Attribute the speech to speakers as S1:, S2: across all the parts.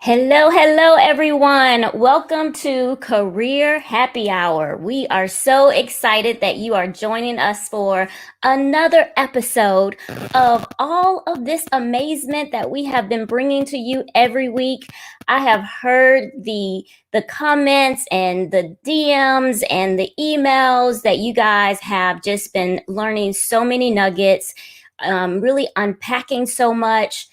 S1: Hello, everyone. Welcome to Career Happy Hour. We are so excited that you are joining us for another episode of all of this amazement that we have been bringing to you every week. I have heard the comments and the DMs and the emails that you guys have just been learning so many nuggets, really unpacking so much.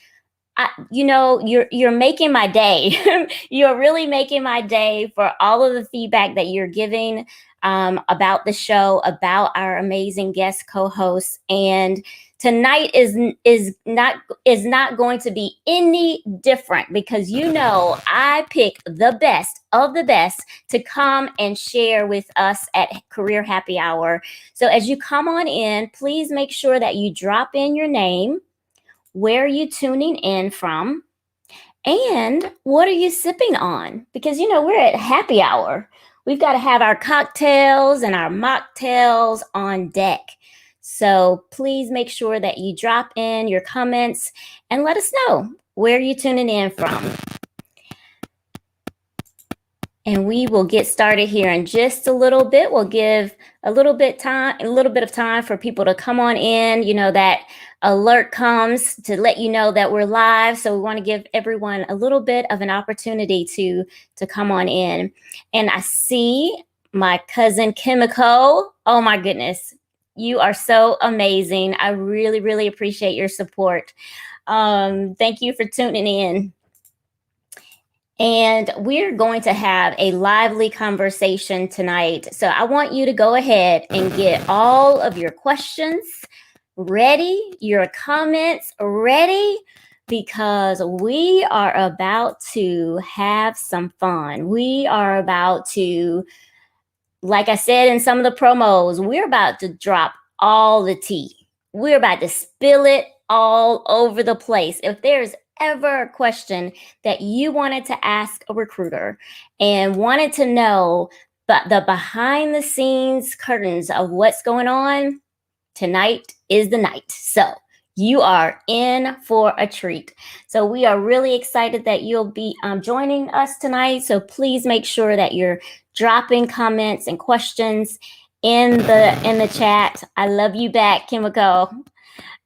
S1: You're making my day. You're really making my day for all of the feedback that you're giving about the show, about our amazing guest co-hosts. And tonight is not going to be any different because I pick the best of the best to come and share with us at Career Happy Hour. So as you come on in, please make sure that you drop in your name, where are you tuning in from, and what are you sipping on? Because we're at happy hour. We've got to have our cocktails and our mocktails on deck. So please make sure that you drop in your comments and let us know where you're tuning in from. And we will get started here in just a little bit. We'll give a little bit of time for people to come on in. That alert comes to let you know that we're live. So we want to give everyone a little bit of an opportunity to come on in. And I see my cousin Kimiko. Oh my goodness. You are so amazing. I really, really appreciate your support. Thank you for tuning in. And we're going to have a lively conversation tonight. So I want you to go ahead and get all of your questions ready, your comments ready, because we are about to have some fun. We are about to, like I said in some of the promos, we're about to drop all the tea. We're about to spill it all over the place. If there's ever a question that you wanted to ask a recruiter and wanted to know but the behind the scenes curtains of what's going on, tonight is the night. So you are in for a treat. So we are really excited that you'll be joining us tonight. So please make sure that you're dropping comments and questions in the chat. I love you back, Kimiko.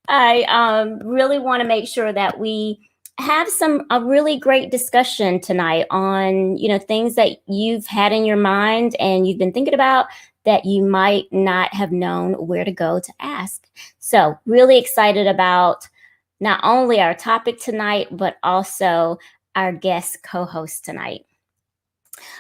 S1: I really want to make sure that we have a really great discussion tonight on things that you've had in your mind and you've been thinking about that you might not have known where to go to ask. So really excited about not only our topic tonight, but also our guest co-host tonight.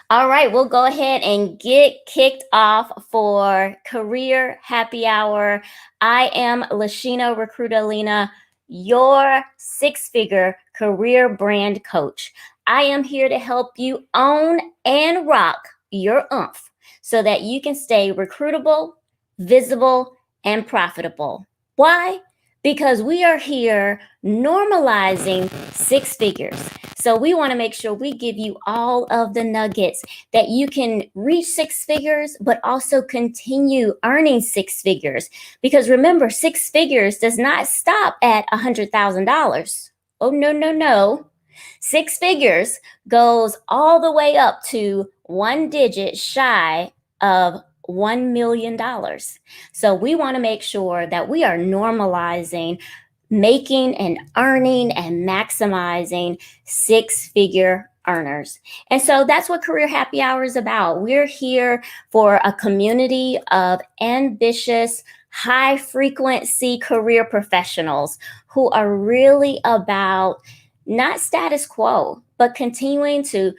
S1: All right, we'll go ahead and get kicked off for Career Happy Hour. I am Lashina Recruitalina, your six-figure career brand coach. I am here to help you own and rock your oomph so that you can stay recruitable, visible, and profitable. Why? Because we are here normalizing six figures. So we want to make sure we give you all of the nuggets that you can reach six figures, but also continue earning six figures. Because remember, six figures does not stop at $100,000. Oh, no. Six figures goes all the way up to one digit shy of $1 million. So we want to make sure that we are normalizing making and earning and maximizing six-figure earners. And so that's what Career Happy Hour is about. We're here for a community of ambitious, high-frequency career professionals who are really about not status quo, but continuing to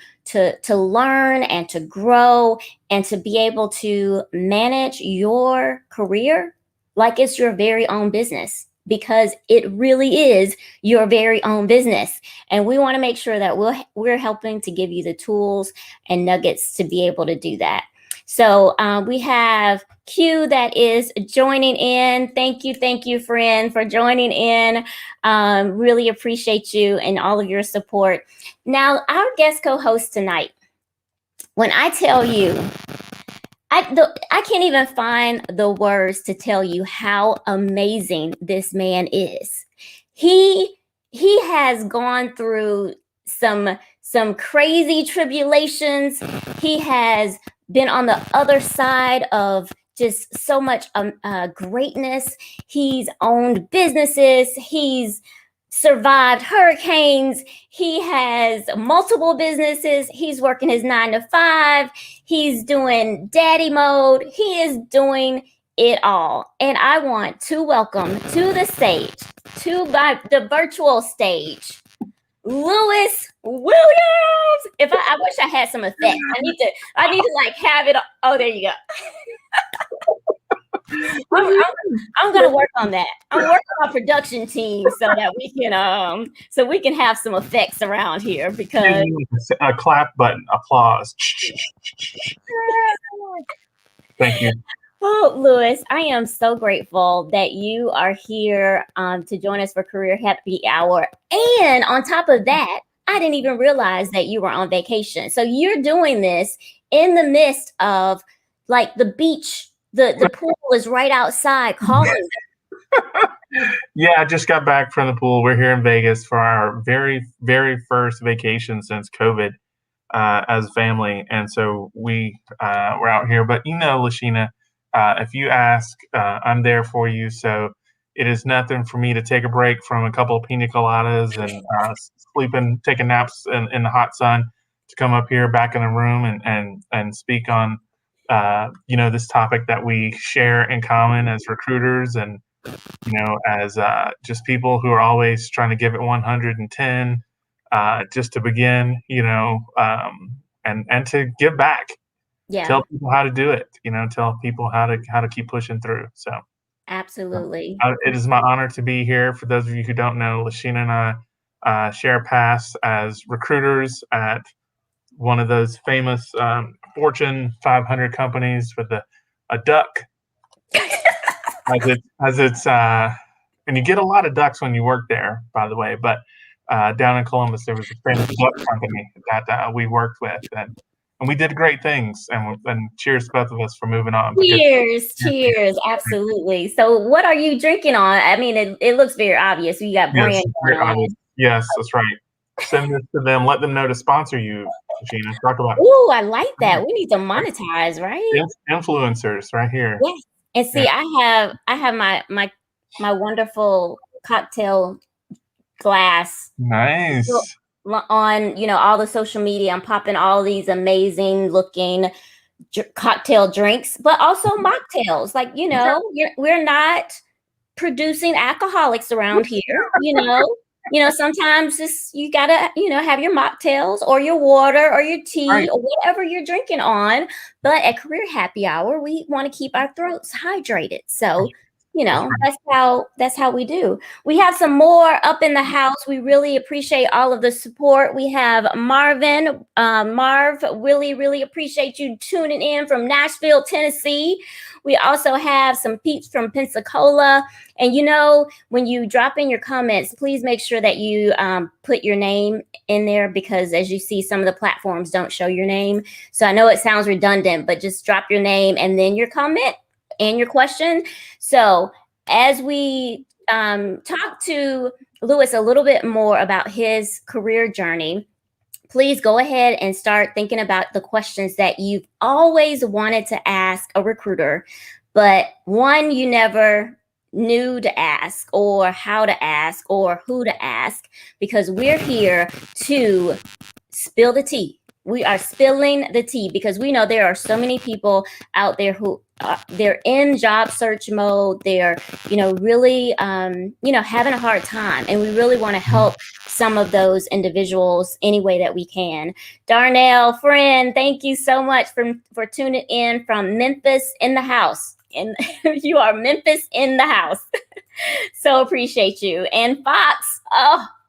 S1: learn and to grow and to be able to manage your career like it's your very own business, because it really is your very own business. And we want to make sure that we're helping to give you the tools and nuggets to be able to do that. So we have Q that is joining in. Thank you, friend, for joining in. Really appreciate you and all of your support. Now, our guest co-host tonight, when I tell you, I can't even find the words to tell you how amazing this man is. He has gone through some crazy tribulations. He has been on the other side of just so much greatness. He's owned businesses. He's survived hurricanes. He has multiple businesses. He's working his 9 to 5. He's doing daddy mode. He is doing it all. And I want to welcome to the stage, to the virtual stage, Lewis Williams. If I wish I had some effects. I need to like have it. Oh, there you go. I'm gonna work on that. I'm working on production team so that we can have some effects around here, because
S2: a clap button, applause. Thank you.
S1: Oh, Lewis, I am so grateful that you are here to join us for Career Happy Hour. And on top of that, I didn't even realize that you were on vacation. So you're doing this in the midst of like the beach. The pool is right outside calling.
S2: Yeah, I just got back from the pool. We're here in Vegas for our very, very first vacation since COVID as a family. And so we're out here. But Lashina, if you ask, I'm there for you. So it is nothing for me to take a break from a couple of pina coladas and taking naps in the hot sun to come up here back in the room and speak on this topic that we share in common as recruiters and as just people who are always trying to give it 110 just to begin, and to give back.
S1: Yeah.
S2: Tell people how to do it, tell people how to keep pushing through. So
S1: absolutely.
S2: It is my honor to be here. For those of you who don't know, Lashina and I share paths as recruiters at one of those famous Fortune 500 companies with a duck. as it's and you get a lot of ducks when you work there, by the way. But down in Columbus, there was a famous duck company that we worked with, and we did great things. And cheers to both of us for moving on.
S1: Cheers, absolutely. So, what are you drinking on? I mean, it looks very obvious. You got brand going on.
S2: Yes, that's right. Send this to them. Let them know to sponsor you, Gina. Talk about.
S1: Ooh, I like that. We need to monetize, right?
S2: Influencers, right here.
S1: Yes. And see, I have my wonderful cocktail glass.
S2: Nice.
S1: On all the social media. I'm popping all these amazing looking cocktail drinks, but also mocktails. Like we're not producing alcoholics around here. Sometimes you gotta have your mocktails or your water or your tea, right, or whatever you're drinking on. But at Career Happy Hour, we want to keep our throats hydrated. So that's how we do. We have some more up in the house. We really appreciate all of the support. We have Marvin. Marv, really, really appreciate you tuning in from Nashville, Tennessee. We also have some peeps from Pensacola. And when you drop in your comments, please make sure that you put your name in there, because as you see, some of the platforms don't show your name. So I know it sounds redundant, but just drop your name and then your comment and your question. So as we talk to Lewis a little bit more about his career journey, please go ahead and start thinking about the questions that you've always wanted to ask a recruiter, but one you never knew to ask, or how to ask, or who to ask, because we're here to spill the tea. We are spilling the tea because we know there are so many people out there who they're in job search mode. They're, really, having a hard time. And we really want to help some of those individuals any way that we can. Darnell, friend, thank you so much for tuning in from Memphis in the house. And you are Memphis in the house. So appreciate you. And Fox,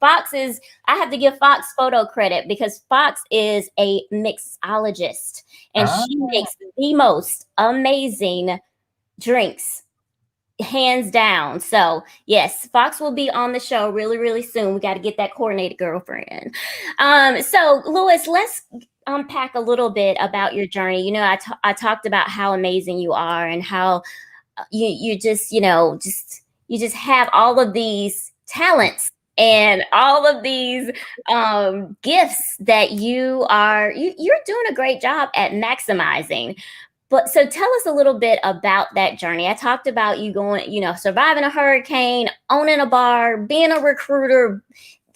S1: Fox is, I have to give Fox photo credit because Fox is a mixologist and she makes the most amazing drinks, hands down. So yes, Fox will be on the show really, really soon. We got to get that coordinated, girlfriend. So Lewis, let's unpack a little bit about your journey. I talked about how amazing you are and how you just have all of these talents and all of these gifts that you're doing a great job at maximizing. But so tell us a little bit about that journey. I talked about you going, surviving a hurricane, owning a bar, being a recruiter,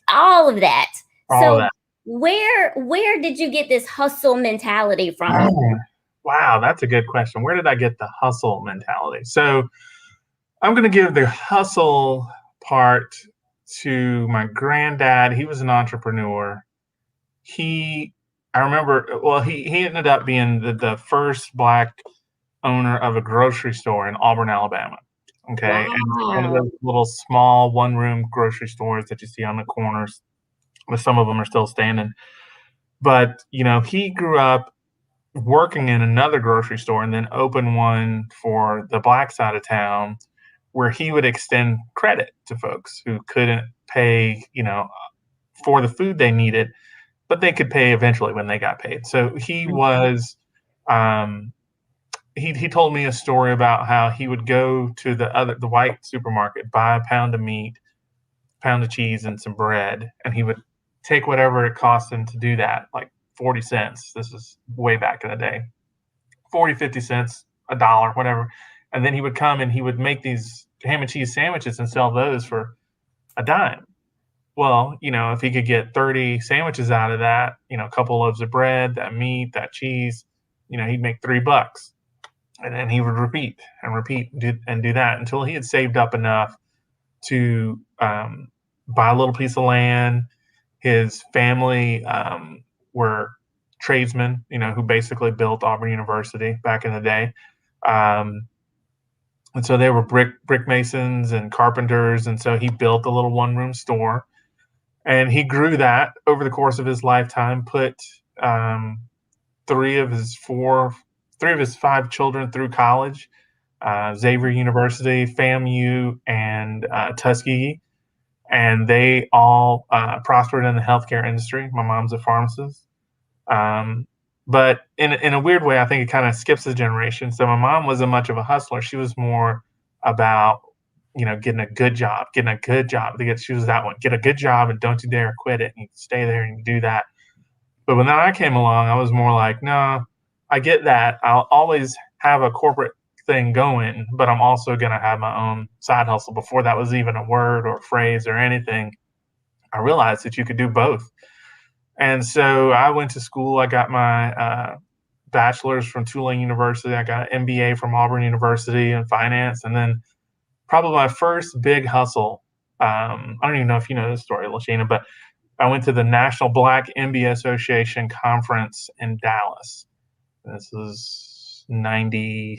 S1: all of that.
S2: All of
S1: So
S2: that.
S1: where did you get this hustle mentality from?
S2: Wow, that's a good question. Where did I get the hustle mentality? So I'm going to give the hustle part to my granddad. He was an entrepreneur. I remember, well, he ended up being the first Black owner of a grocery store in Auburn, Alabama. Okay. And one of
S1: Wow.
S2: those little small one room grocery stores that you see on the corners, but some of them are still standing. But, he grew up working in another grocery store and then opened one for the Black side of town where he would extend credit to folks who couldn't pay, for the food they needed, but they could pay eventually when they got paid. So he was, he told me a story about how he would go to the white supermarket, buy a pound of meat, pound of cheese, and some bread, and he would take whatever it cost him to do that, like 40 cents. This is way back in the day. 40, 50 cents, a dollar, whatever. And then he would come and he would make these ham and cheese sandwiches and sell those for a dime. Well, if he could get 30 sandwiches out of that, a couple loaves of bread, that meat, that cheese, he'd make $3. And then he would repeat and repeat and do that until he had saved up enough to buy a little piece of land. His family were tradesmen, who basically built Auburn University back in the day. And so they were brick masons and carpenters. And so he built a little one-room store. And he grew that over the course of his lifetime, put three of his five children through college, Xavier University, FAMU, and Tuskegee. And they all prospered in the healthcare industry. My mom's a pharmacist. But in a weird way, I think it kind of skips a generation. So my mom wasn't much of a hustler. She was more about, getting a good job. She was that one. Get a good job and don't you dare quit it. And you stay there and you do that. But when I came along, I was more like, no, I get that. I'll always have a corporate thing going, but I'm also going to have my own side hustle. Before that was even a word or phrase or anything, I realized that you could do both. And so I went to school. I got my bachelor's from Tulane University. I got an MBA from Auburn University in finance. And then probably my first big hustle, I don't even know if you know this story, Lashina, but I went to the National Black MBA Association conference in Dallas. This was 99,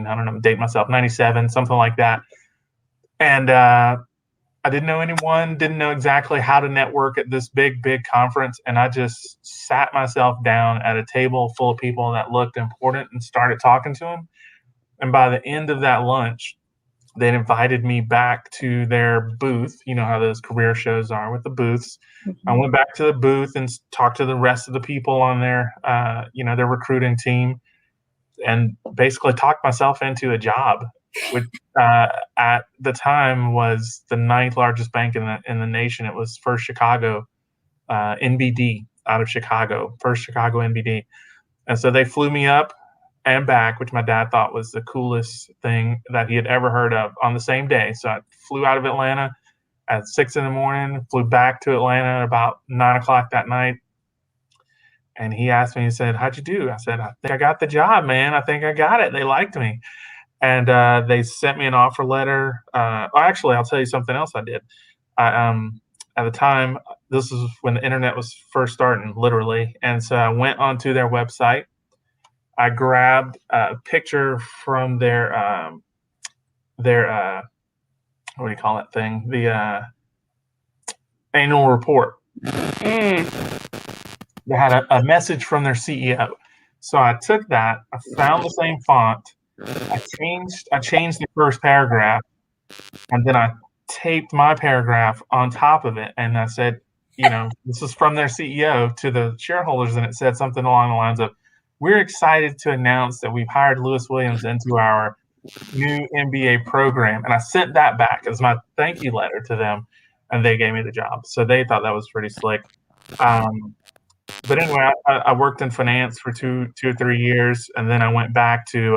S2: I don't know, date myself, 97, something like that. And I didn't know anyone, didn't know exactly how to network at this big conference. And I just sat myself down at a table full of people that looked important and started talking to them. And by the end of that lunch, they invited me back to their booth. You know how those career shows are with the booths.
S1: Mm-hmm.
S2: I went back to the booth and talked to the rest of the people on their recruiting team, and basically talked myself into a job, which at the time was the 9th largest bank in the nation. It was First Chicago NBD out of Chicago, First Chicago NBD. And so they flew me up and back, which my dad thought was the coolest thing that he had ever heard of, on the same day. So I flew out of Atlanta at 6 a.m, flew back to Atlanta at about 9 o'clock that night. And he asked me, he said, "How'd you do?" I said, "I think I got the job, man. I think I got it. They liked me." And they sent me an offer letter. Actually, I'll tell you something else I did. At the time, this is when the internet was first starting, literally. And so I went onto their website. I grabbed a picture from their what do you call that thing? The annual report. They had a message from their CEO. So I took that. I found the same font. I changed the first paragraph, and then I taped my paragraph on top of it. And I said, this is from their CEO to the shareholders, and it said something along the lines of, "We're excited to announce that we've hired Lewis Williams into our new MBA program." And I sent that back as my thank you letter to them. and they gave me the job. So they thought that was pretty slick. But anyway, I worked in finance for 2 or 3 years, and then I went back to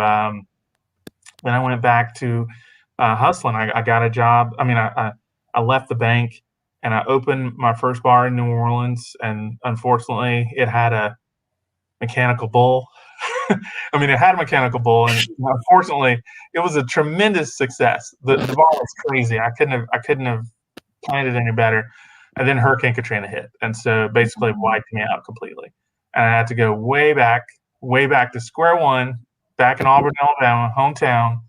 S2: hustling. I got a job. I mean, I left the bank and I opened my first bar in New Orleans, and unfortunately, it had a mechanical bull. I mean, it had a mechanical bull, and unfortunately, it was a tremendous success. The bar was crazy. I couldn't have planned it any better. And then Hurricane Katrina hit, and so basically wiped me out completely. And I had to go way back to square one, back in Auburn, Alabama, hometown,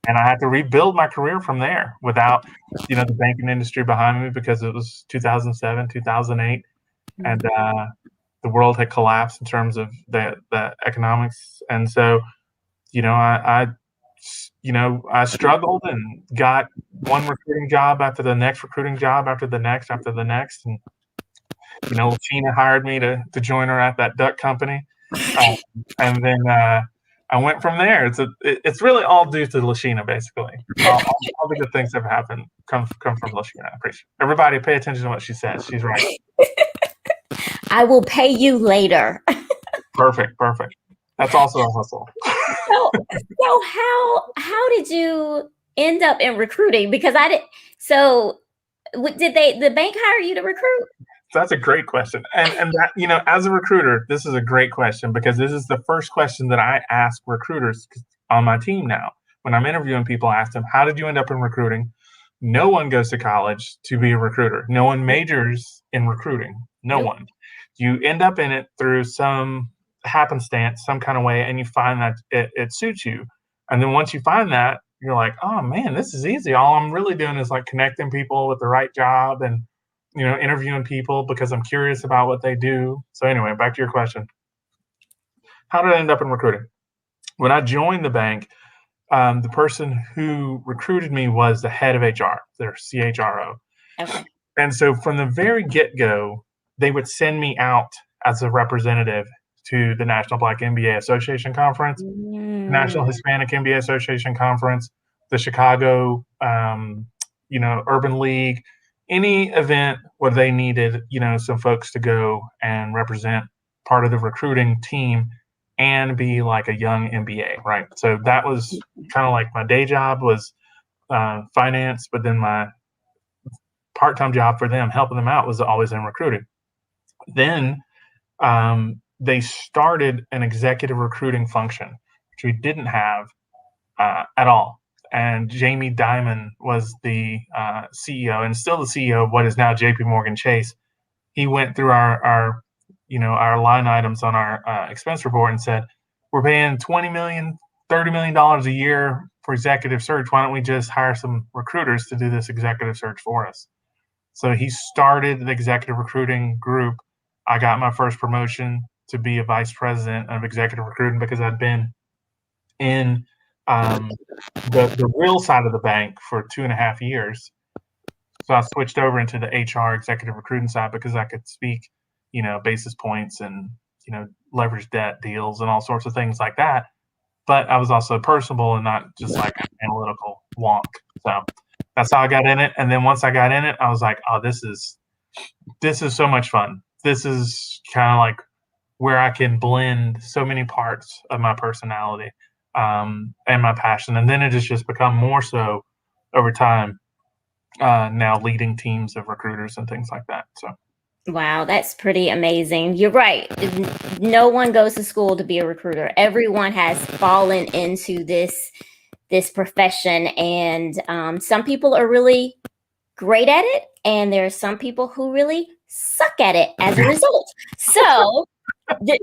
S2: and I had to rebuild my career from there without, the banking industry behind me, because it was 2007, 2008, and the world had collapsed in terms of the economics. And so, I struggled and got one recruiting job after the next recruiting job after the next, and Tina hired me to join her at that duck company, and then I went from there. It's really all due to Lashina, basically. All the good things that have happened come from Lashina. I appreciate it. Everybody, pay attention to what she says. She's right.
S1: I will pay you later.
S2: Perfect. That's also a hustle.
S1: So how did you end up in recruiting? Because I didn't. So did the bank hire you to recruit?
S2: That's a great question. And that, as a recruiter, this is a great question, because this is the first question that I ask recruiters on my team now. When I'm interviewing people, I ask them, how did you end up in recruiting? No one goes to college to be a recruiter. No one majors in recruiting. No one. You end up in it through some happenstance, some kind of way, and you find that it suits you. And then once you find that, you're like, oh man, this is easy. All I'm really doing is like connecting people with the right job and interviewing people because I'm curious about what they do. So anyway, back to your question. How did I end up in recruiting? When I joined the bank, the person who recruited me was the head of HR, their CHRO.
S1: Okay.
S2: And so from the very get-go, they would send me out as a representative to the National Black MBA Association Conference, National Hispanic MBA Association Conference, the Chicago, Urban League, any event where they needed, some folks to go and represent part of the recruiting team and be like a young MBA, right? So that was kind of like my day job was finance, but then my part-time job for them, helping them out, was always in recruiting. Then they started an executive recruiting function, which we didn't have at all. And Jamie Dimon was the CEO, and still the CEO of what is now JP Morgan Chase. He went through our line items on our expense report and said, we're paying $20 million, $30 million a year for executive search. Why don't we just hire some recruiters to do this executive search for us? So he started the executive recruiting group. I got my first promotion to be a vice president of executive recruiting because I'd been in the real side of the bank for 2.5 years. So I switched over into the HR executive recruiting side because I could speak, basis points and, leverage debt deals and all sorts of things like that. But I was also personable and not just like an analytical wonk. So that's how I got in it. And then once I got in it, I was like, oh, this is so much fun. This is kind of like where I can blend so many parts of my personality and my passion. And then it has just become more so over time, now leading teams of recruiters and things like that. So.
S1: Wow, that's pretty amazing. You're right. No one goes to school to be a recruiter. Everyone has fallen into this profession, and some people are really great at it, and there are some people who really suck at it as a result. So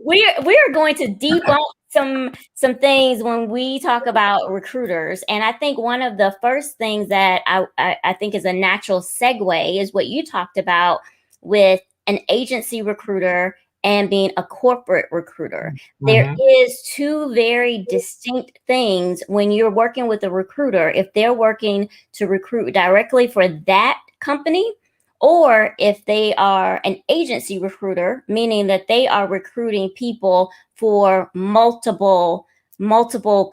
S1: we are going to debunk some things when we talk about recruiters. And I think one of the first things that I think is a natural segue is what you talked about with an agency recruiter and being a corporate recruiter. Mm-hmm. There is two very distinct things when you're working with a recruiter. If they're working to recruit directly for that company, or if they are an agency recruiter, meaning that they are recruiting people for multiple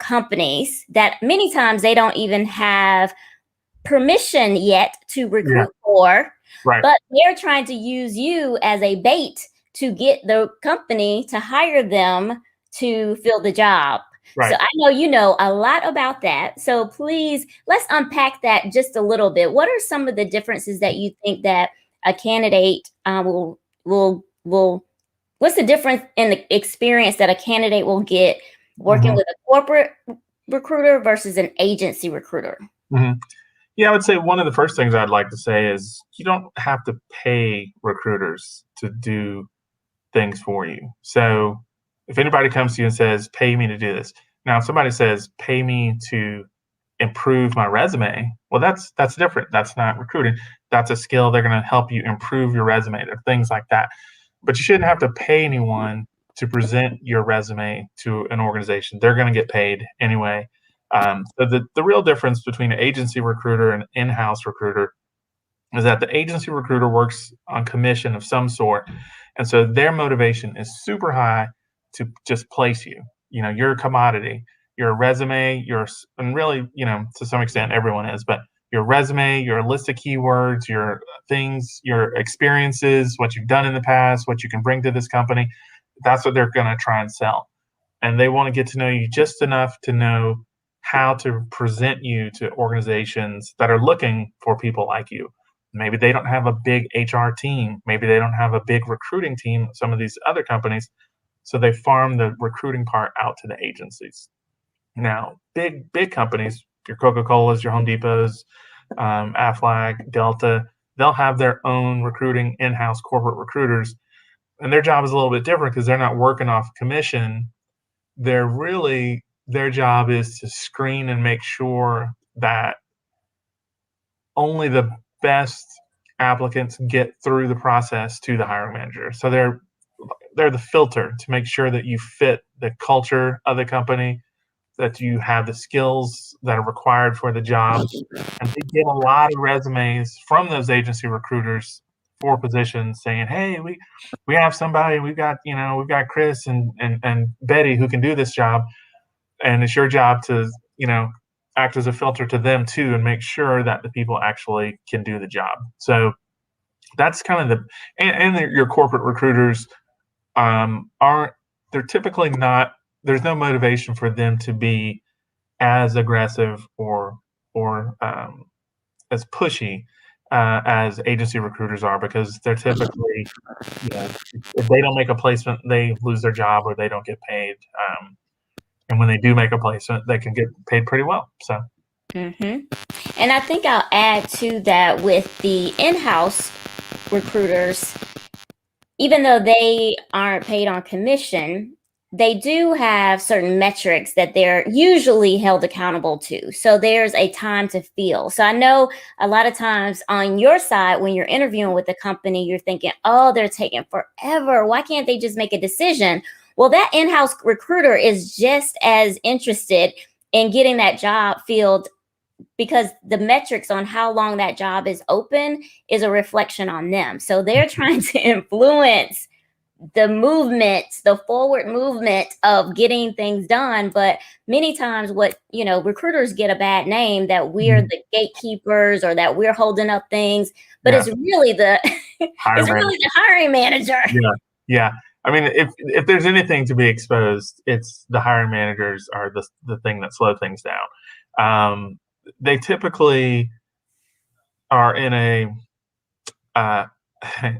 S1: companies that many times they don't even have permission yet to
S2: Yeah.
S1: recruit for,
S2: Right.
S1: but they're trying to use you as a bait to get the company to hire them to fill the job. So
S2: Right.
S1: I know you know a lot about that. So please, let's unpack that just a little bit. What are some of the differences that you think that a candidate will what's the difference in the experience that a candidate will get working
S2: Hmm.
S1: with a corporate recruiter versus an agency recruiter?
S2: Hmm. Yeah, I would say one of the first things I'd like to say is you don't have to pay recruiters to do things for you. So if anybody comes to you and says, pay me to do this. Now, if somebody says, pay me to improve my resume, well, that's different. That's not recruiting. That's a skill. They're going to help you improve your resume. There are things like that. But you shouldn't have to pay anyone to present your resume to an organization. They're going to get paid anyway. So the real difference between an agency recruiter and an in-house recruiter is that the agency recruiter works on commission of some sort, and so their motivation is super high to just place you. You know, you're a commodity. Your resume, and really, to some extent, everyone is, but your resume, your list of keywords, your things, your experiences, what you've done in the past, what you can bring to this company, that's what they're going to try and sell. And they want to get to know you just enough to know how to present you to organizations that are looking for people like you. Maybe they don't have a big HR team. Maybe they don't have a big recruiting team, some of these other companies. So they farm the recruiting part out to the agencies. Now, big companies, your Coca-Colas, your Home Depots, Aflac, Delta, they'll have their own recruiting in-house corporate recruiters. And their job is a little bit different because they're not working off commission. Their job is to screen and make sure that only the best applicants get through the process to the hiring manager. So they're the filter to make sure that you fit the culture of the company, that you have the skills that are required for the job. And they get a lot of resumes from those agency recruiters for positions saying, "Hey, we have somebody. We've got Chris and Betty who can do this job." And it's your job to act as a filter to them too and make sure that the people actually can do the job. So that's kind of your corporate recruiters aren't they're typically not there's no motivation for them to be as aggressive or as pushy as agency recruiters are, because they're typically, if they don't make a placement, they lose their job or they don't get paid. And when they do make a placement, they can get paid pretty well. So,
S1: Mm-hmm. And I think I'll add to that with the in-house recruiters, even though they aren't paid on commission, they do have certain metrics that they're usually held accountable to. So there's a time to feel. So I know a lot of times on your side, when you're interviewing with a company, you're thinking, oh, they're taking forever. Why can't they just make a decision? Well, that in-house recruiter is just as interested in getting that job filled, because the metrics on how long that job is open is a reflection on them. So they're trying to influence the movement, the forward movement of getting things done. But many times recruiters get a bad name that we're
S2: mhm,
S1: the gatekeepers or that we're holding up things, but
S2: yeah,
S1: it's really the
S2: hire
S1: it's really
S2: manager.
S1: the hiring manager.
S2: Yeah, yeah. I mean, if there's anything to be exposed, it's the hiring managers are the thing that slow things down. They typically are in uh,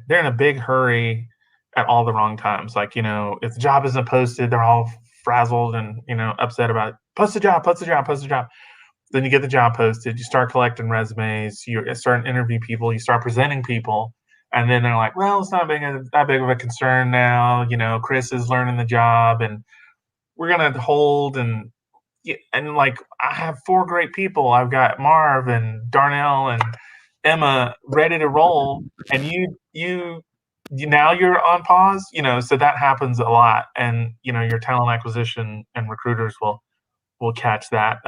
S2: they're in a big hurry at all the wrong times. Like, if the job isn't posted, they're all frazzled and, upset about it. Post the job, post the job, post the job. Then you get the job posted, you start collecting resumes, you start to interview people, you start presenting people, and then they're like, well, it's not that big of a concern now. Chris is learning the job, and we're gonna hold and like I have four great people. I've got Marv and Darnell and Emma ready to roll, and you now you're on pause. So that happens a lot, and your talent acquisition and recruiters will catch that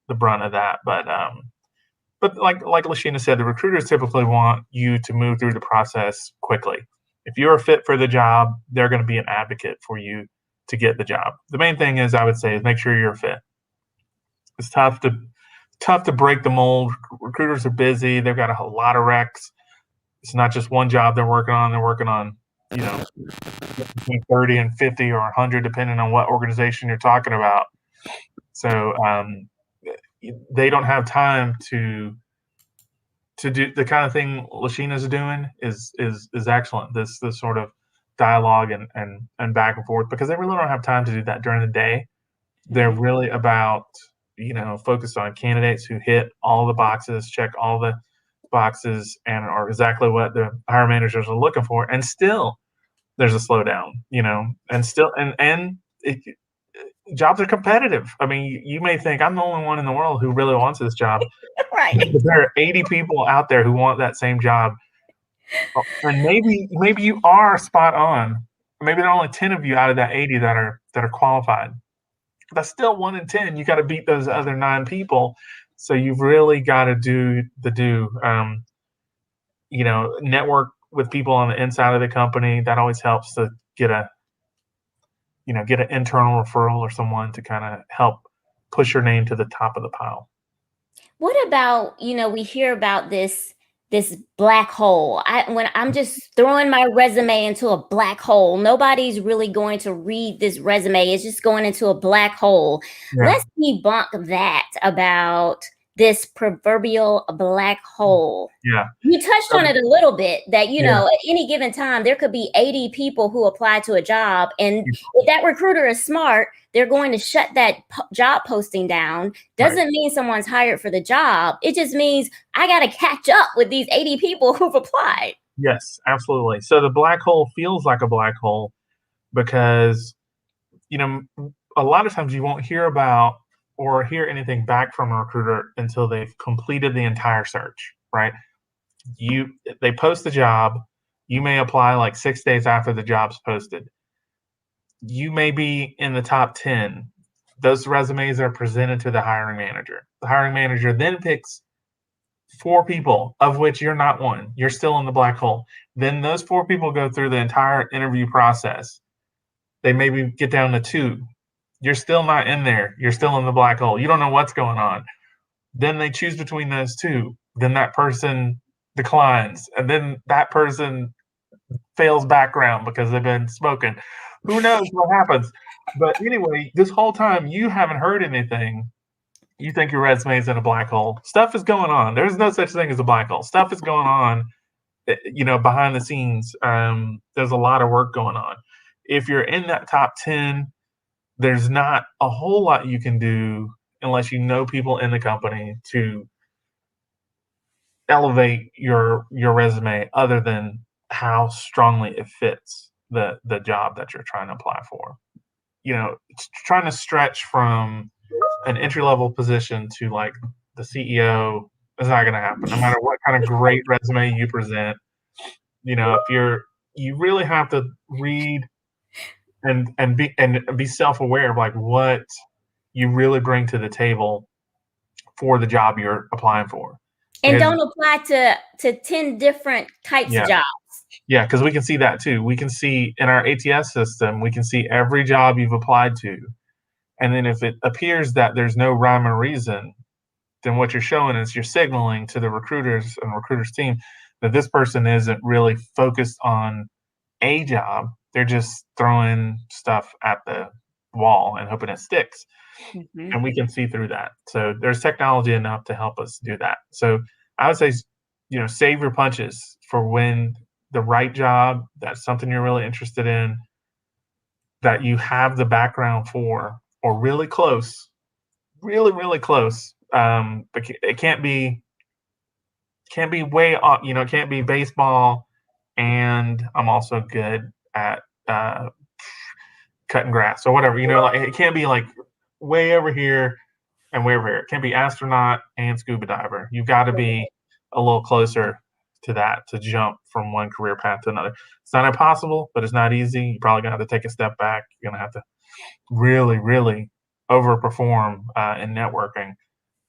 S2: the brunt of that. But like Lashina said, the recruiters typically want you to move through the process quickly. If you're a fit for the job, they're going to be an advocate for you to get the job. The main thing is, I would say, is make sure you're a fit. It's tough to break the mold. Recruiters are busy. They've got a lot of recs. It's not just one job they're working on. They're working on, you know, between 30 and 50 or 100, depending on what organization you're talking about. So they don't have time to do the kind of thing Lashina's doing is excellent. This sort of dialogue and back and forth, because they really don't have time to do that during the day. They're really about, focused on candidates who hit all the boxes, check all the boxes, and are exactly what the hiring managers are looking for. And still, there's a slowdown, and still, jobs are competitive. I mean, you may think I'm the only one in the world who really wants this job.
S1: Right.
S2: But there are 80 people out there who want that same job. And maybe you are spot on. Maybe there are only 10 of you out of that 80 that are qualified. That's still 1 in 10. You got to beat those other 9 people. So you've really got to network with people on the inside of the company. That always helps to get an internal referral or someone to kind of help push your name to the top of the pile.
S1: What about, we hear about this black hole. When I'm just throwing my resume into a black hole, nobody's really going to read this resume. It's just going into a black hole. Yeah. Let's debunk that about this proverbial black hole.
S2: Yeah.
S1: You touched on it a little bit that, at any given time, there could be 80 people who apply to a job. And if that recruiter is smart, they're going to shut that job posting down. Doesn't mean someone's hired for the job. It just means I got to catch up with these 80 people who've applied.
S2: Yes, absolutely. So the black hole feels like a black hole because, a lot of times you won't hear about or hear anything back from a recruiter until they've completed the entire search, right? They post the job. You may apply like 6 days after the job's posted. You may be in the top 10. Those resumes are presented to the hiring manager. The hiring manager then picks 4 people, of which you're not one. You're still in the black hole. Then those 4 people go through the entire interview process. They maybe get down to 2. You're still not in there. You're still in the black hole. You don't know what's going on. Then they choose between those 2. Then that person declines. And then that person fails background because they've been smoking. Who knows what happens? But anyway, this whole time you haven't heard anything. You think your resume's in a black hole. Stuff is going on. There's no such thing as a black hole. Stuff is going on, behind the scenes. There's a lot of work going on. If you're in that top 10, there's not a whole lot you can do unless you know people in the company to elevate your resume other than how strongly it fits the job that you're trying to apply for. Trying to stretch from an entry-level position to like the CEO is not going to happen, no matter what kind of great resume you present. If you really have to read and be self-aware of like what you really bring to the table for the job you're applying for.
S1: And don't apply to 10 different types of jobs.
S2: Yeah, because we can see that too. We can see in our ATS system, we can see every job you've applied to. And then if it appears that there's no rhyme or reason, then what you're showing is you're signaling to the recruiters and recruiters team that this person isn't really focused on a job. They're just throwing stuff at the wall and hoping it sticks. Mm-hmm. And we can see through that. So there's technology enough to help us do that. So I would say, save your punches for when the right job, that's something you're really interested in, that you have the background for, or really close, really, really close. But it can't be way off, it can't be baseball and I'm also good at cutting grass or whatever, it can't be like way over here and way over here. It can't be astronaut and scuba diver. You've got to be a little closer to that to jump from one career path to another. It's not impossible, but it's not easy. You're probably going to have to take a step back. You're going to have to really, really overperform in networking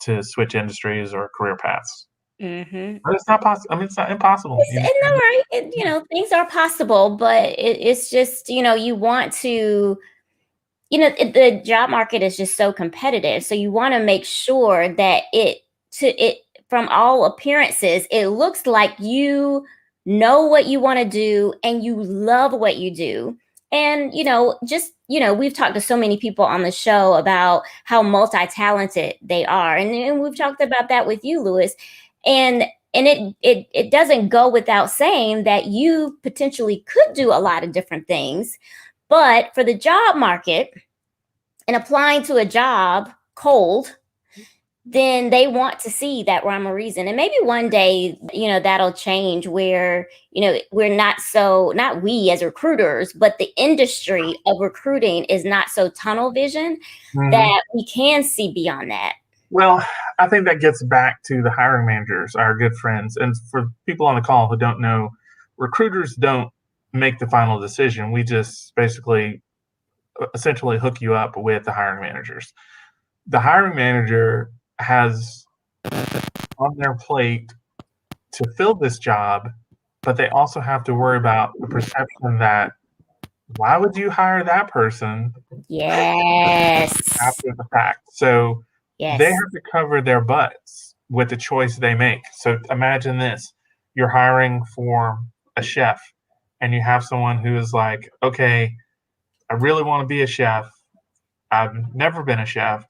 S2: to switch industries or career paths.
S1: Mm-hmm.
S2: But it's not possible. I mean, it's not impossible.
S1: It's right. Things are possible, but it's just, you want to, the job market is just so competitive. So you want to make sure that it to it, from all appearances, it looks like you know what you want to do and you love what you do. And, just, we've talked to so many people on the show about how multi-talented they are. And we've talked about that with you, Lewis. And it doesn't go without saying that you potentially could do a lot of different things. But for the job market and applying to a job cold, then they want to see that rhyme or reason. And maybe one day, that'll change where, we're not we as recruiters, but the industry of recruiting is not so tunnel vision that we can see beyond that.
S2: Well, I think that gets back to the hiring managers, our good friends. And for people on the call who don't know, recruiters don't make the final decision. We just basically essentially hook you up with the hiring managers. The hiring manager has on their plate to fill this job, but they also have to worry about the perception that why would you hire that person
S1: Yes.
S2: after the fact? So
S1: Yes.
S2: they have to cover their butts with the choice they make. So imagine this. You're hiring for a chef and you have someone who is like, okay, I really want to be a chef. I've never been a chef.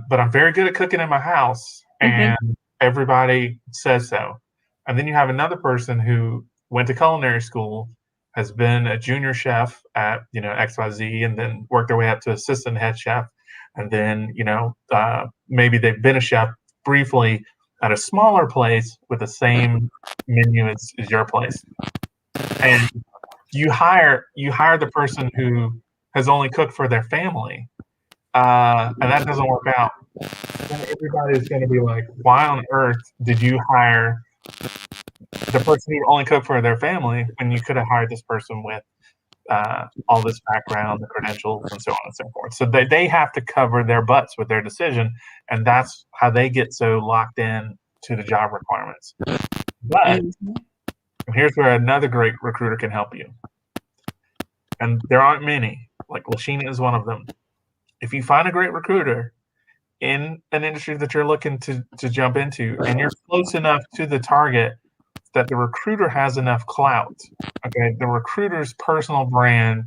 S2: But I'm very good at cooking in my house, and everybody says so. And then you have another person who went to culinary school, has been a junior chef at XYZ, and then worked their way up to assistant head chef, and then maybe they've been a chef briefly at a smaller place with the same menu as your place, and you hire the person who has only cooked for their family, and that doesn't work out. Then everybody's going to be like, why on earth did you hire the person who only cooked for their family when you could have hired this person with all this background, the credentials, and so on and so forth? So they have to cover their butts with their decision, and that's how they get so locked in to the job requirements. But here's where another great recruiter can help you. And there aren't many. Like Lashina is one of them. If you find a great recruiter in an industry that you're looking to jump into, and you're close enough to the target that the recruiter has enough clout, okay, the recruiter's personal brand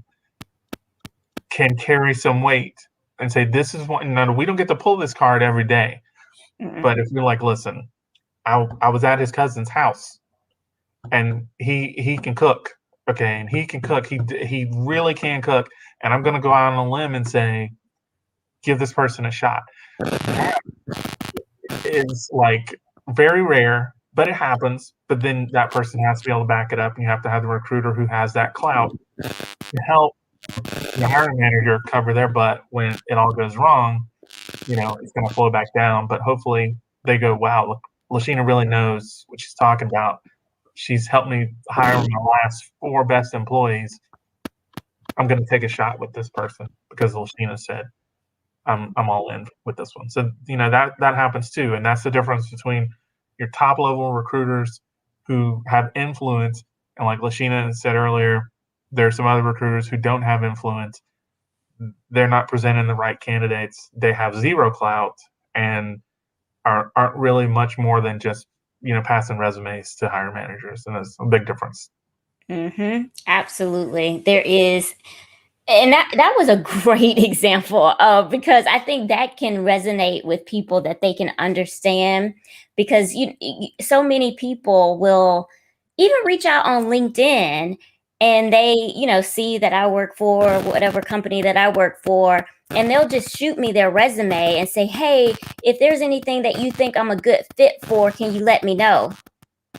S2: can carry some weight and say, this is what, no, we don't get to pull this card every day. But if you're like, listen, I was at his cousin's house and he can cook, okay, and he can cook, he really can cook, and I'm going to go out on a limb and say, give this person a shot. That is like very rare, but it happens. But then that person has to be able to back it up, and you have to have the recruiter who has that clout to help the hiring manager cover their butt when it all goes wrong. It's going to flow back down, but hopefully they go, wow, look, Lashina really knows what she's talking about. She's helped me hire my last 4 best employees. I'm going to take a shot with this person because Lashina said I'm all in with this one. So that happens too, and that's the difference between your top level recruiters who have influence, and like Lashina said earlier, there are some other recruiters who don't have influence. They're not presenting the right candidates. They have zero clout and aren't really much more than just passing resumes to hiring managers, and there's a big difference.
S1: Absolutely, there is. And that was a great example of, because I think that can resonate with people, that they can understand, because so many people will even reach out on LinkedIn and they see that I work for whatever company that I work for, and they'll just shoot me their resume and say, hey, if there's anything that you think I'm a good fit for, can you let me know?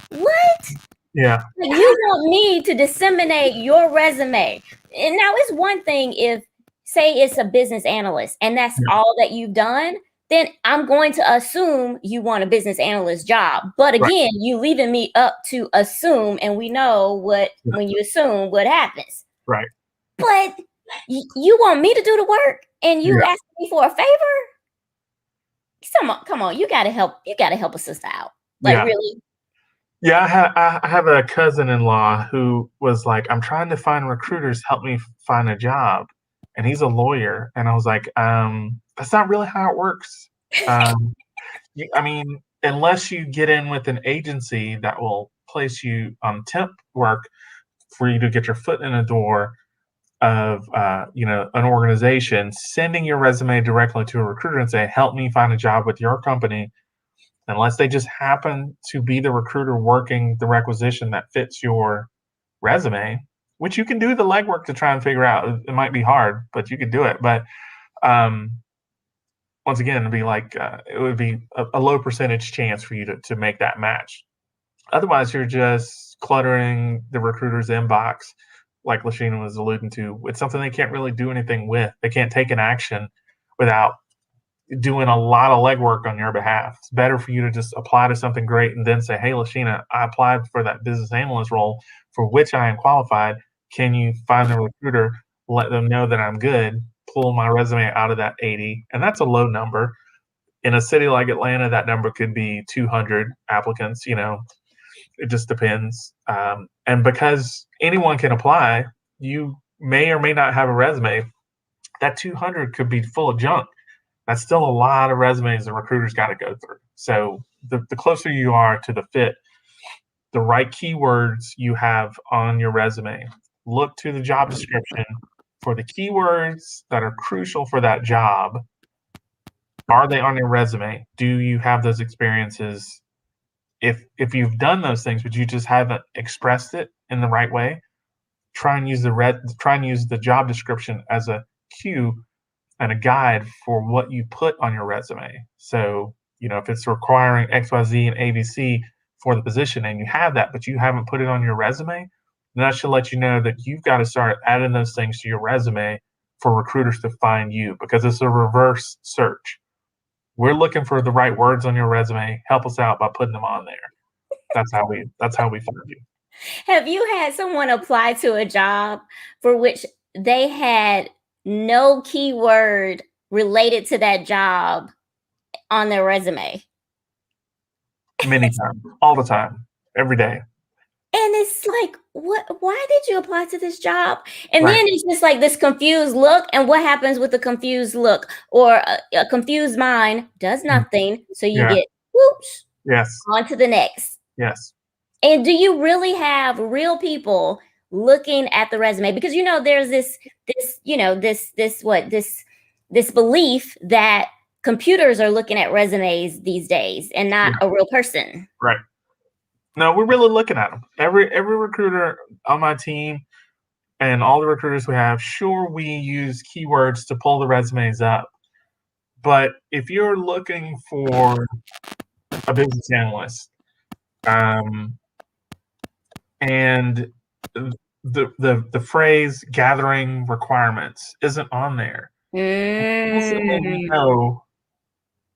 S1: What?
S2: Yeah.
S1: You want me to disseminate your resume? And now it's one thing if, say, it's a business analyst and that's all that you've done, then I'm going to assume you want a business analyst job. But again, you leaving me up to assume, and we know when you assume what happens.
S2: Right.
S1: But you want me to do the work and you ask me for a favor? Come on, you gotta help a sister out. Really.
S2: Yeah, I have a cousin-in-law who was like, I'm trying to find recruiters, help me find a job. And he's a lawyer. And I was like, that's not really how it works. I mean, unless you get in with an agency that will place you on temp work for you to get your foot in the door of an organization, sending your resume directly to a recruiter and say, help me find a job with your company, unless they just happen to be the recruiter working the requisition that fits your resume, which you can do the legwork to try and figure out. It might be hard, but you could do it. But um, once again, it'd be like it would be a low percentage chance for you to make that match. Otherwise, you're just cluttering the recruiter's inbox, like Lashina was alluding to. It's something they can't really do anything with. They can't take an action without doing a lot of legwork on your behalf. It's better for you to just apply to something great and then say, hey, Lashina, I applied for that business analyst role for which I am qualified. Can you find the recruiter, let them know that I'm good, pull my resume out of that 80? And that's a low number. In a city like Atlanta, that number could be 200 applicants. It just depends. And because anyone can apply, you may or may not have a resume. That 200 could be full of junk. That's still a lot of resumes the recruiter's got to go through. So the closer you are to the fit, the right keywords you have on your resume. Look to the job description for the keywords that are crucial for that job. Are they on your resume? Do you have those experiences? If you've done those things, but you just haven't expressed it in the right way, try and use the job description as a cue and a guide for what you put on your resume. So, if it's requiring XYZ and ABC for the position and you have that, but you haven't put it on your resume, then that should let you know that you've got to start adding those things to your resume for recruiters to find you, because it's a reverse search. We're looking for the right words on your resume. Help us out by putting them on there. That's how we find you.
S1: Have you had someone apply to a job for which they had no keyword related to that job on their resume?
S2: Many times, all the time, every day.
S1: And it's like, why did you apply to this job? And
S2: Right.
S1: then it's just like this confused look. And what happens with the confused look or a confused mind does nothing. So you get whoops.
S2: Yes.
S1: On to the next.
S2: Yes.
S1: And do you really have real people looking at the resume? Because there's this belief that computers are looking at resumes these days and not a real person.
S2: Right. No, we're really looking at them. Every recruiter on my team and all the recruiters we have, sure, we use keywords to pull the resumes up. But if you're looking for a business analyst, and the phrase gathering requirements isn't on there, we know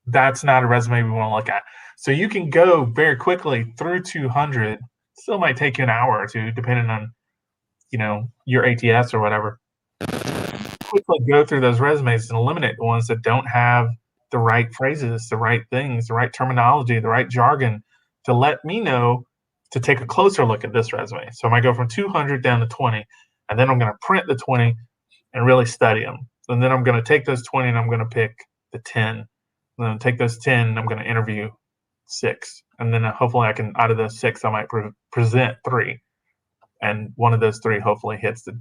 S2: that's not a resume we want to look at. So you can go very quickly through 200. Still might take you an hour or two, depending on your ATS or whatever. Quickly go through those resumes and eliminate the ones that don't have the right phrases, the right things, the right terminology, the right jargon to let me know to take a closer look at this resume. So I might go from 200 down to 20, and then I'm going to print the 20 and really study them. And then I'm going to take those 20 and I'm going to pick the 10. And then take those 10 and I'm going to interview 6. And then hopefully I can, out of those 6, I might present 3. And one of those 3 hopefully hits the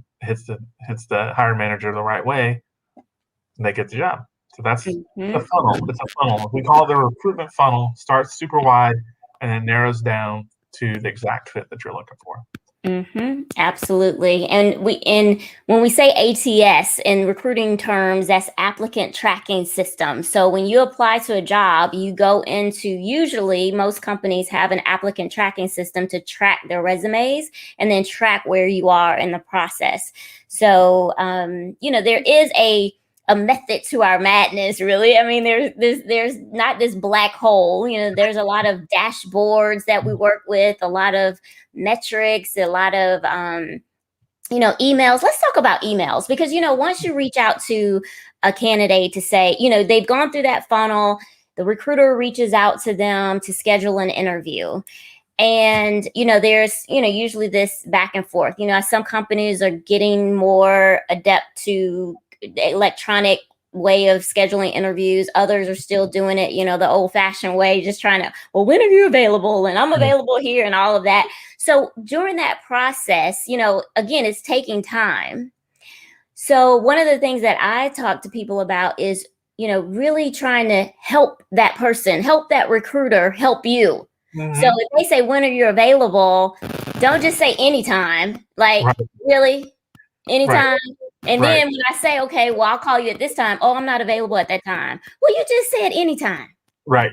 S2: hiring manager the right way, and they get the job. So that's the funnel. It's a funnel. We call it the recruitment funnel. Starts super wide and then narrows down to the exact fit that you're looking for.
S1: Absolutely. And when we say ATS in recruiting terms, that's applicant tracking system. So when you apply to a job, you go into, usually most companies have an applicant tracking system to track their resumes and then track where you are in the process. So, there is a method to our madness, really. I mean, there's not this black hole. There's a lot of dashboards that we work with, a lot of metrics, a lot of emails. Let's talk about emails, because once you reach out to a candidate to say, they've gone through that funnel, the recruiter reaches out to them to schedule an interview. And, there's, usually this back and forth. Some companies are getting more adept to electronic way of scheduling interviews. Others are still doing it, the old fashioned way, just trying to, well, when are you available? And I'm available here and all of that. So during that process, again, it's taking time. So one of the things that I talk to people about is, really trying to help that person, help that recruiter, help you. So if they say, when are you available? Don't just say anytime, like really anytime. And then when I say, okay, well, I'll call you at this time. Oh, I'm not available at that time. Well, you just said anytime.
S2: Right.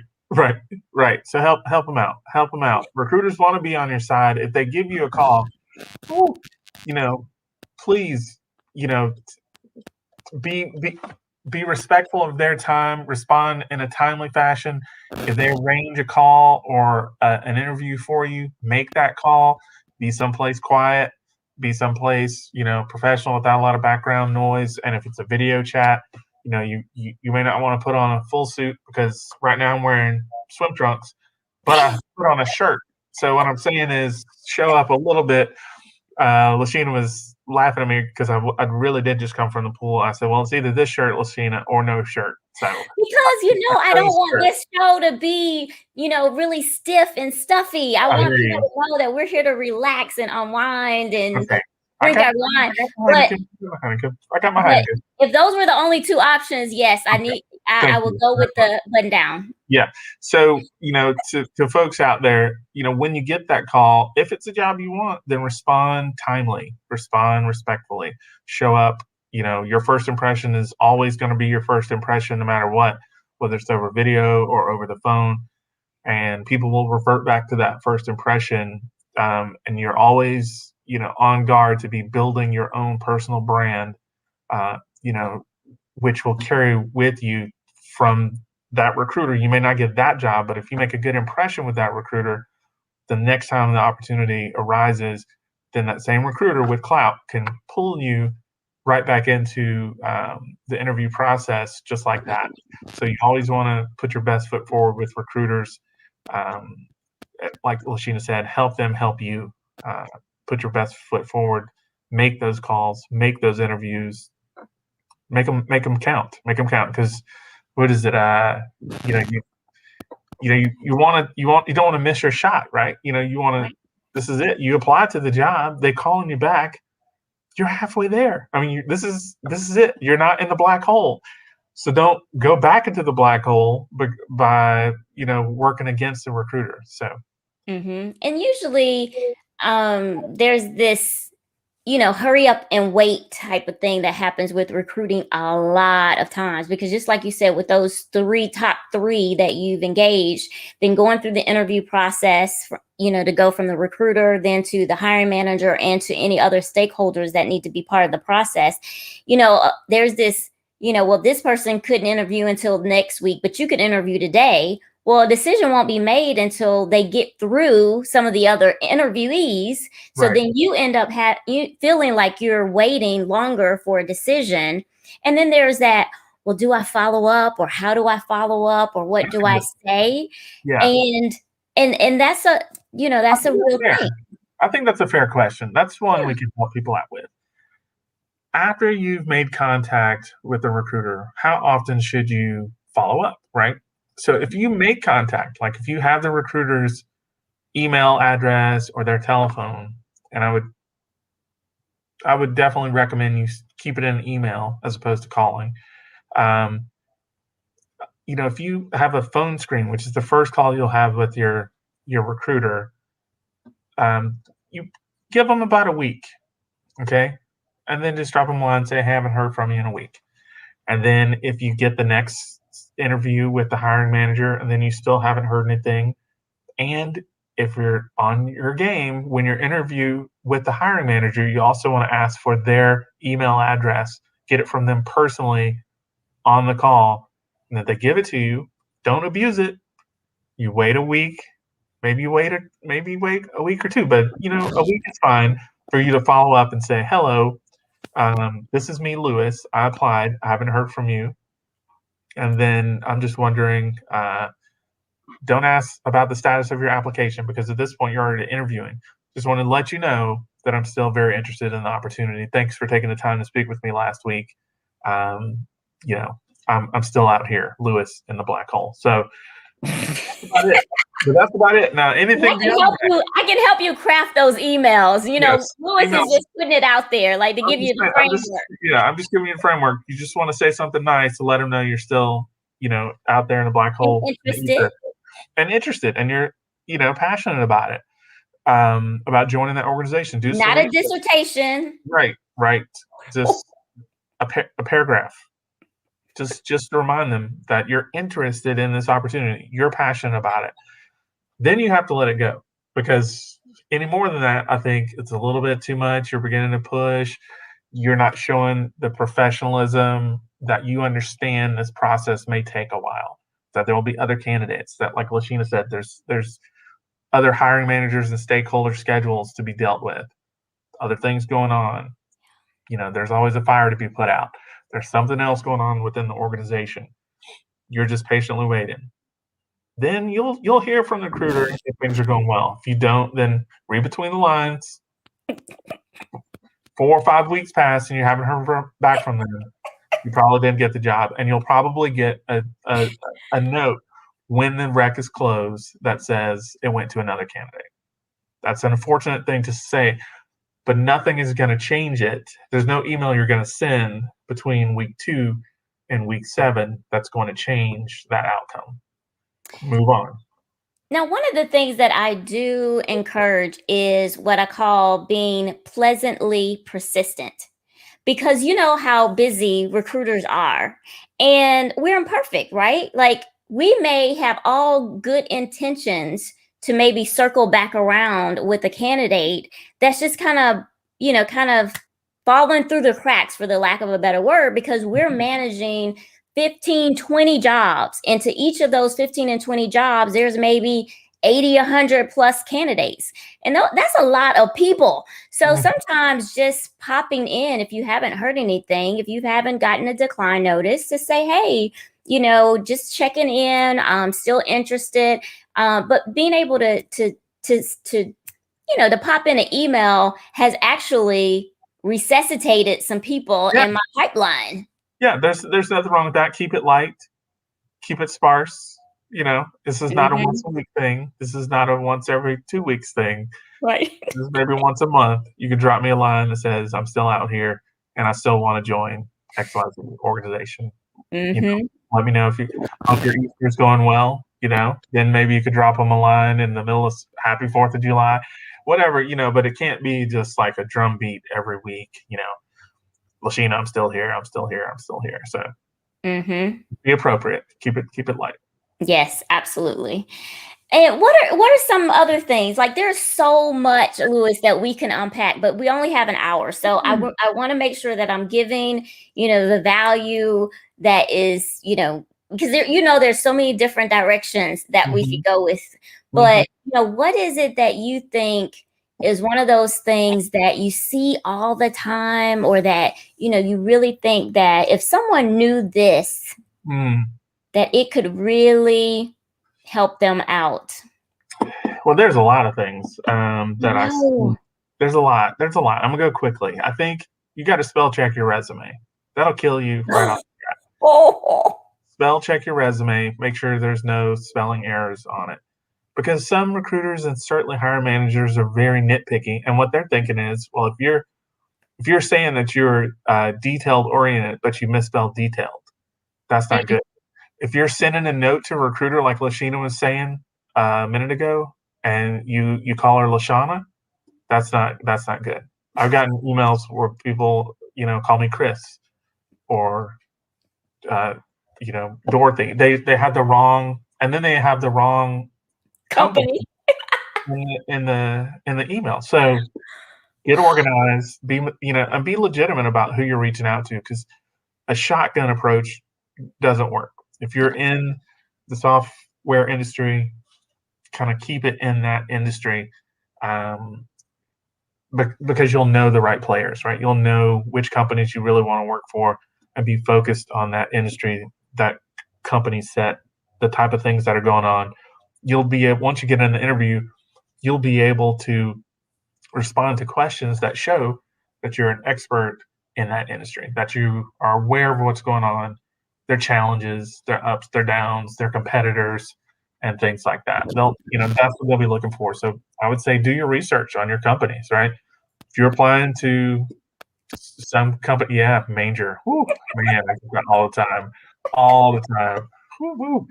S2: So help them out. Help them out. Recruiters want to be on your side. If they give you a call, please, be respectful of their time. Respond in a timely fashion. If they arrange a call or an interview for you, make that call. Be someplace quiet. Be someplace professional without a lot of background noise. And if it's a video chat, you may not want to put on a full suit, because right now I'm wearing swim trunks, but I put on a shirt. So what I'm saying is show up a little bit. Lashina was laughing at me because I really did just come from the pool. I said, well, it's either this shirt, Lashina, or no shirt. So
S1: because I don't want this show to be really stiff and stuffy. I want people to know that we're here to relax and unwind and drink our wine.
S2: I got my Heineken.
S1: If those were the only two options, yes, I will go with the button down.
S2: Yeah. So, to folks out there, when you get that call, if it's a job you want, then respond timely, respond respectfully, show up. Your first impression is always going to be your first impression, no matter what, whether it's over video or over the phone. And people will revert back to that first impression. And you're always, on guard to be building your own personal brand, which will carry with you from that recruiter. You may not get that job, but if you make a good impression with that recruiter, the next time the opportunity arises, then that same recruiter with clout can pull you right back into the interview process just like that. So you always want to put your best foot forward with recruiters. Like Lashina said, help them help you. Put your best foot forward. Make those calls. Make those interviews. Make them count. Make them count, because what is it? You don't want to miss your shot, right? You want to. This is it. You apply to the job. They calling you back. You're halfway there. I mean, this is it. You're not in the black hole. So don't go back into the black hole by working against the recruiter. So.
S1: And usually, there's this hurry up and wait type of thing that happens with recruiting a lot of times, because just like you said, with those top three that you've engaged, then going through the interview process, to go from the recruiter, then to the hiring manager, and to any other stakeholders that need to be part of the process, there's this, well, this person couldn't interview until next week, but you could interview today. Well, a decision won't be made until they get through some of the other interviewees. So then you end up feeling like you're waiting longer for a decision. And then there's that, well, do I follow up, or how do I follow up, or what do I say?
S2: Yeah.
S1: And that's a real thing.
S2: I think that's a fair question. That's one we can help people out with. After you've made contact with a recruiter, how often should you follow up, right? So if you make contact, like if you have the recruiter's email address or their telephone, and I would definitely recommend you keep it in an email as opposed to calling. If you have a phone screen, which is the first call you'll have with your recruiter, you give them about a week, okay? And then just drop them a line and say, hey, I haven't heard from you in a week. And then if you get the next interview with the hiring manager and then you still haven't heard anything, and if you're on your game when you interview with the hiring manager, you also want to ask for their email address, get it from them personally on the call, and if they give it to you, don't abuse it. You wait a week, maybe wait a week or two, but a week is fine for you to follow up and say, hello, this is me, Lewis. I applied. I haven't heard from you. And then I'm just wondering, don't ask about the status of your application, because at this point you're already interviewing. Just want to let you know that I'm still very interested in the opportunity. Thanks for taking the time to speak with me last week. I'm still out here, Lewis in the black hole. So that's about it. But that's about it. Now, anything beyond that,
S1: I can help you craft those emails.
S2: yes,
S1: Lewis is
S2: emails.
S1: just putting it out there, like to give you the framework.
S2: I'm just giving you a framework. You just want to say something nice to let them know you're still, out there in the black
S1: And
S2: hole,
S1: interested,
S2: and interested, and you're, passionate about it, about joining that organization. Do some
S1: not a
S2: research.
S1: dissertation.
S2: Right. Just a paragraph. Just to remind them that you're interested in this opportunity. You're passionate about it. Then you have to let it go, because any more than that, I think it's a little bit too much. You're beginning to push. You're not showing the professionalism that you understand this process may take a while. That there will be other candidates. That, like Lashina said, there's other hiring managers and stakeholder schedules to be dealt with. Other things going on. There's always a fire to be put out. There's something else going on within the organization. You're just patiently waiting. Then you'll hear from the recruiter if things are going well. If you don't, then read between the lines. 4 or 5 weeks pass and you haven't heard back from them. You probably didn't get the job, and you'll probably get a note when the rec is closed that says it went to another candidate. That's an unfortunate thing to say, but nothing is going to change it. There's no email you're going to send between week 2 and week 7 that's going to change that outcome. Move on.
S1: Now, one of the things that I do encourage is what I call being pleasantly persistent, because you know how busy recruiters are, and we're imperfect, right? Like, we may have all good intentions to maybe circle back around with a candidate that's just kind of falling through the cracks, for the lack of a better word, because we're managing 15, 20 jobs. And to each of those 15 and 20 jobs, there's maybe 80, 100 plus candidates. And that's a lot of people. So sometimes just popping in, if you haven't heard anything, if you haven't gotten a decline notice, to say, hey, just checking in, I'm still interested. But being able to pop in an email has actually resuscitated some people in my pipeline.
S2: Yeah, there's nothing wrong with that. Keep it light, keep it sparse. This is not a once a week thing. This is not a once every 2 weeks thing.
S1: Right.
S2: This is maybe once a month. You can drop me a line that says, I'm still out here and I still want to join XYZ organization. Let me know if your Easter's going well, then maybe you could drop them a line in the middle of Happy 4th of July, whatever, but it can't be just like a drum beat every week, Lashina, I'm still here. I'm still here. I'm still here. So be appropriate. Keep it light.
S1: Yes, absolutely. And what are some other things? Like, there's so much, Lewis, that we can unpack, but we only have an hour. So I want to make sure that I'm giving, the value that is, because there's so many different directions that we could go with. But, what is it that you think is one of those things that you see all the time, or that, you really think that if someone knew this, that it could really help them out?
S2: Well, there's a lot of things that I see. There's a lot. I'm gonna go quickly. I think you got to spell check your resume. That'll kill you right off the bat. Spell check your resume. Make sure there's no spelling errors on it, because some recruiters and certainly hiring managers are very nitpicky. And what they're thinking is, well, if you're saying that you're detailed oriented, but you misspelled detailed, that's not good. If you're sending a note to a recruiter, like Lashina was saying a minute ago, and you call her Lashana, that's not good. I've gotten emails where people, call me Chris or Dorothy. They have the wrong, and then they have the wrong company in the email. So get organized, and be legitimate about who you're reaching out to, because a shotgun approach doesn't work. If you're in the software industry, kind of keep it in that industry, because you'll know the right players, right? You'll know which companies you really want to work for, and be focused on that industry, that company set, the type of things that are going on. Once you get in the interview, you'll be able to respond to questions that show that you're an expert in that industry, that you are aware of what's going on, their challenges, their ups, their downs, their competitors, and things like that. That's what they'll be looking for. So I would say do your research on your companies, right? If you're applying to some company, yeah, Manger. Whoo, man, I get that all the time. Woo, woo.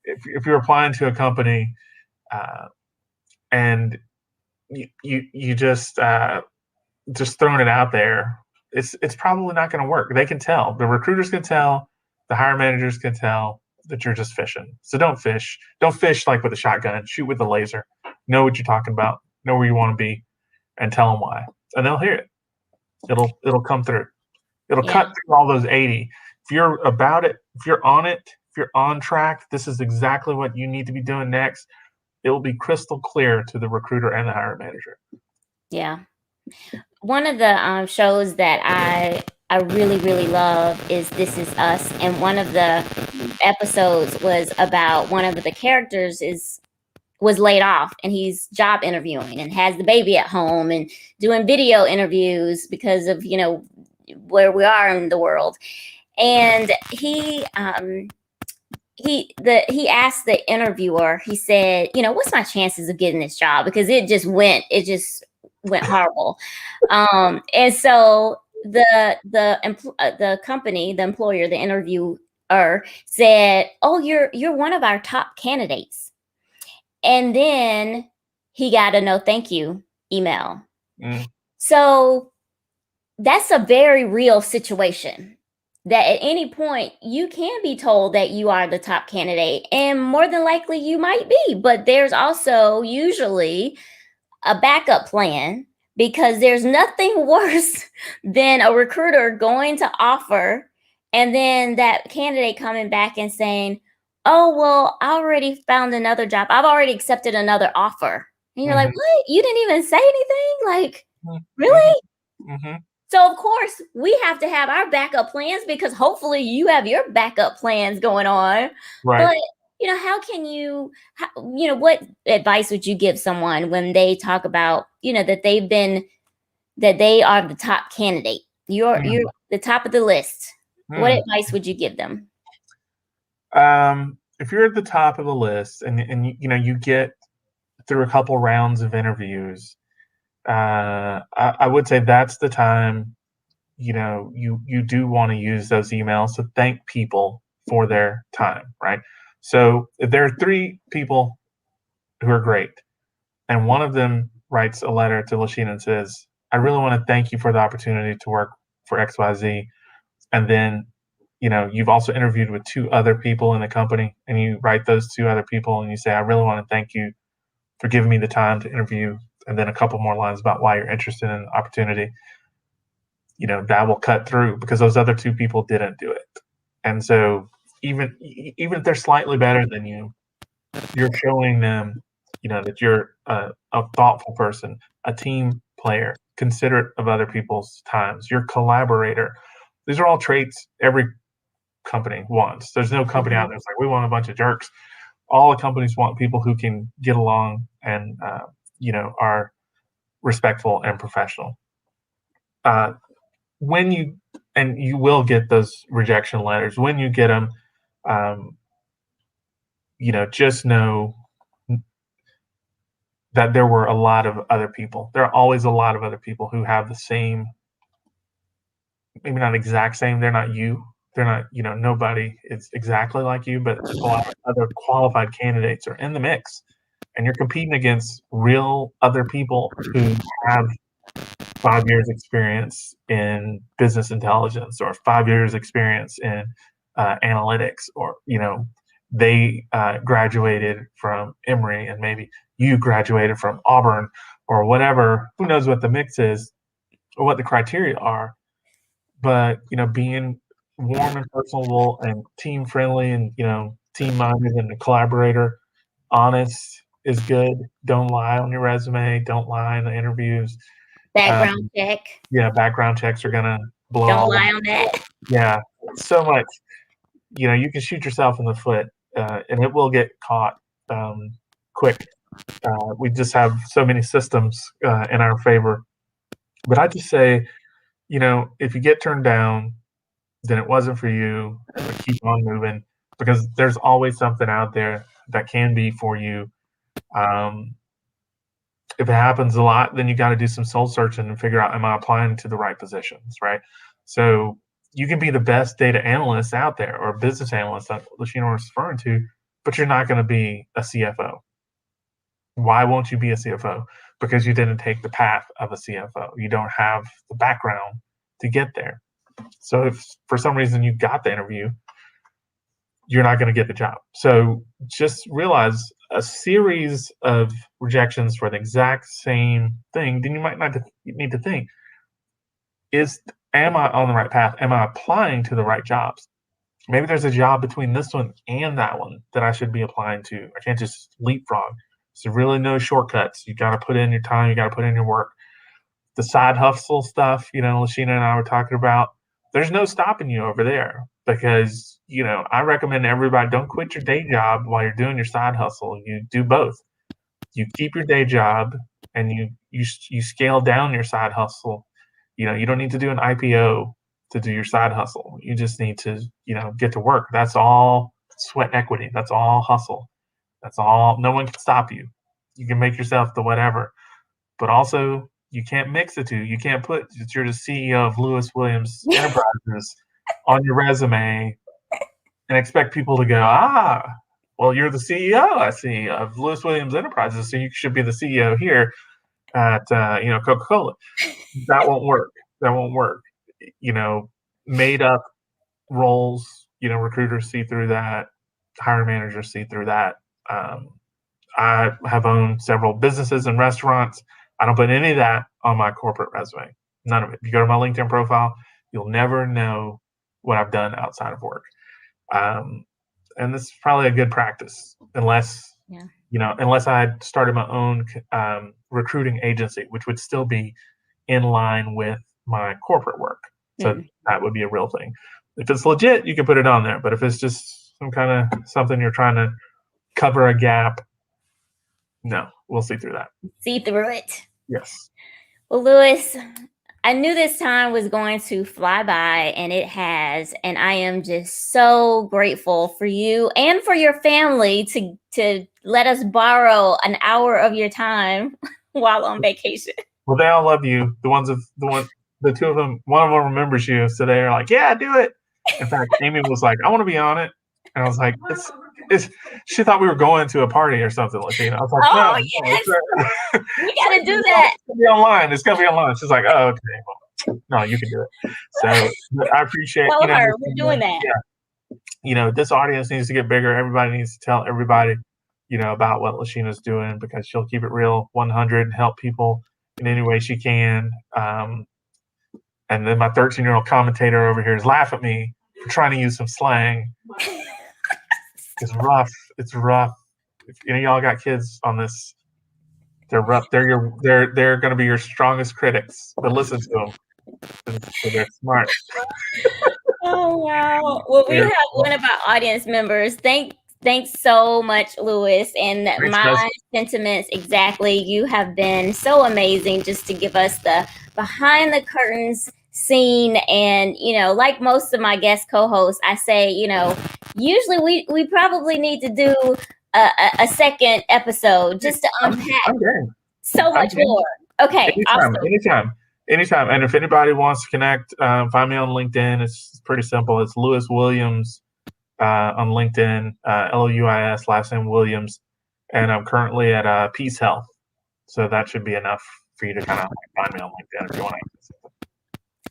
S2: If you're applying to a company uh, and you just throwing it out there, it's probably not going to work. They can tell. The recruiters can tell. The hiring managers can tell that you're just fishing. So don't fish. Don't fish like with a shotgun. Shoot with a laser. Know what you're talking about. Know where you want to be, and tell them why, and they'll hear it. It'll come through. It'll
S1: Yeah.
S2: cut through all those 80. If you're about it, if you're on it, if you're on track, this is exactly what you need to be doing next. It will be crystal clear to the recruiter and the hiring manager.
S1: Yeah. One of the shows that I really really love is This Is Us, and one of the episodes was about one of the characters was laid off, and he's job interviewing and has the baby at home and doing video interviews because of where we are in the world. And he asked the interviewer, he said, what's my chances of getting this job, because it just went horrible. And so the company, the employer, the interviewer said, oh, you're one of our top candidates. And then he got a no thank you email. So that's a very real situation, that at any point you can be told that you are the top candidate, and more than likely you might be, but there's also usually a backup plan, because there's nothing worse than a recruiter going to offer and then that candidate coming back and saying, oh, well, I already found another job. I've already accepted another offer. And you're like, what? You didn't even say anything? Like, really? So, of course, we have to have our backup plans, because hopefully you have your backup plans going on.
S2: Right.
S1: But how can what advice would you give someone when they talk about, that they are the top candidate? You're the top of the list. What advice would you give them?
S2: If you're at the top of the list and you get through a couple rounds of interviews, I would say that's the time, you do want to use those emails to thank people for their time, right? So if there are 3 people who are great, and one of them writes a letter to Lashina and says, I really want to thank you for the opportunity to work for XYZ. And then, you've also interviewed with 2 other people in the company, and you write those 2 other people and you say, I really want to thank you for giving me the time to interview. And then a couple more lines about why you're interested in the opportunity. That will cut through, because those other 2 people didn't do it. And so even if they're slightly better than you, you're showing them, that you're a thoughtful person, a team player, considerate of other people's times, you're a collaborator. These are all traits every company wants. There's no company out there that's like, we want a bunch of jerks. All the companies want people who can get along and, are respectful and professional. When you will get those rejection letters, when you get them, just know that there were a lot of other people. There are always a lot of other people who have the same, maybe not exact same. They're not you. They're not, nobody is exactly like you, but a lot of other qualified candidates are in the mix, and you're competing against real other people who have 5 years experience in business intelligence, or 5 years experience in analytics, or, they graduated from Emory and maybe you graduated from Auburn or whatever. Who knows what the mix is or what the criteria are. But, being warm and personable and team friendly and, team minded and a collaborator, honest is good. Don't lie on your resume. Don't lie in the interviews.
S1: Background check.
S2: Yeah, background checks are gonna blow.
S1: Don't lie on that.
S2: Yeah, so much. You can shoot yourself in the foot, and it will get caught quick. We just have so many systems in our favor. But I just say, if you get turned down, then it wasn't for you. But keep on moving, because there's always something out there that can be for you. Um, if it happens a lot, then you got to do some soul searching and figure out, am I applying to the right positions, right? So you can be the best data analyst out there or business analyst that Lashina was referring to, but you're not going to be a CFO. Why won't you be a CFO? Because you didn't take the path of a CFO. You don't have the background to get there. So if for some reason you got the interview, you're not going to get the job. So just realize a series of rejections for the exact same thing, then you might not need to think, am I on the right path? Am I applying to the right jobs? Maybe there's a job between this one and that one that I should be applying to. I can't just leapfrog. So really no shortcuts. You got to put in your time. You got to put in your work. The side hustle stuff, Lashina and I were talking about, there's no stopping you over there, because, I recommend everybody, don't quit your day job while you're doing your side hustle. You do both. You keep your day job and you scale down your side hustle. You don't need to do an IPO to do your side hustle. You just need to, get to work. That's all sweat equity. That's all hustle. That's all. No one can stop you. You can make yourself the whatever, but also you can't mix the two. You can't put that you're the CEO of Lewis Williams Enterprises on your resume and expect people to go, well, you're the CEO, I see, of Lewis Williams Enterprises, so you should be the CEO here at Coca-Cola. That won't work. That won't work. Made up roles, recruiters see through that, hiring managers see through that. I have owned several businesses and restaurants. I don't put any of that on my corporate resume. None of it. If you go to my LinkedIn profile, you'll never know what I've done outside of work. And this is probably a good practice, unless I had started my own recruiting agency, which would still be in line with my corporate work. So that would be a real thing. If it's legit, you can put it on there. But if it's just some kind of something you're trying to cover a gap, no, we'll see through that.
S1: See through it.
S2: Yes.
S1: Well, Lewis, I knew this time was going to fly by, and it has. And I am just so grateful for you and for your family to let us borrow an hour of your time while on vacation.
S2: Well, they all love you. The two of them, one of them remembers you, so they're like, "Yeah, do it." In fact, Amy was like, "I want to be on it," and I was like, she thought we were going to a party or something, Lashina. I was like,
S1: "Oh, yes, we got to do that.
S2: It's gonna be online. It's gonna be online." She's like, "Oh, okay. Well, no, you can do it." So I appreciate.
S1: Tell her we're doing that.
S2: Yeah. This audience needs to get bigger. Everybody needs to tell everybody, about what Lashina's doing, because she'll keep it real, 100, help people in any way she can. And then my 13-year-old commentator over here is laughing at me for trying to use some slang. It's rough. It's rough. If any of y'all got kids on this, they're rough. They're going to be your strongest critics, but listen to them. So they're smart.
S1: Oh, wow. Well, we have one of our audience members. Thanks so much, Lewis. And my sentiments exactly. You have been so amazing just to give us the behind the curtains scene. And, like most of my guest co-hosts, I say, usually we probably need to do a second episode just to unpack so much more. Okay.
S2: Anytime. And if anybody wants to connect, find me on LinkedIn. It's pretty simple. It's Lewis Williams on LinkedIn, Louis, last name Williams. And I'm currently at Peace Health. So that should be enough for you to kind of find me on LinkedIn if you want to.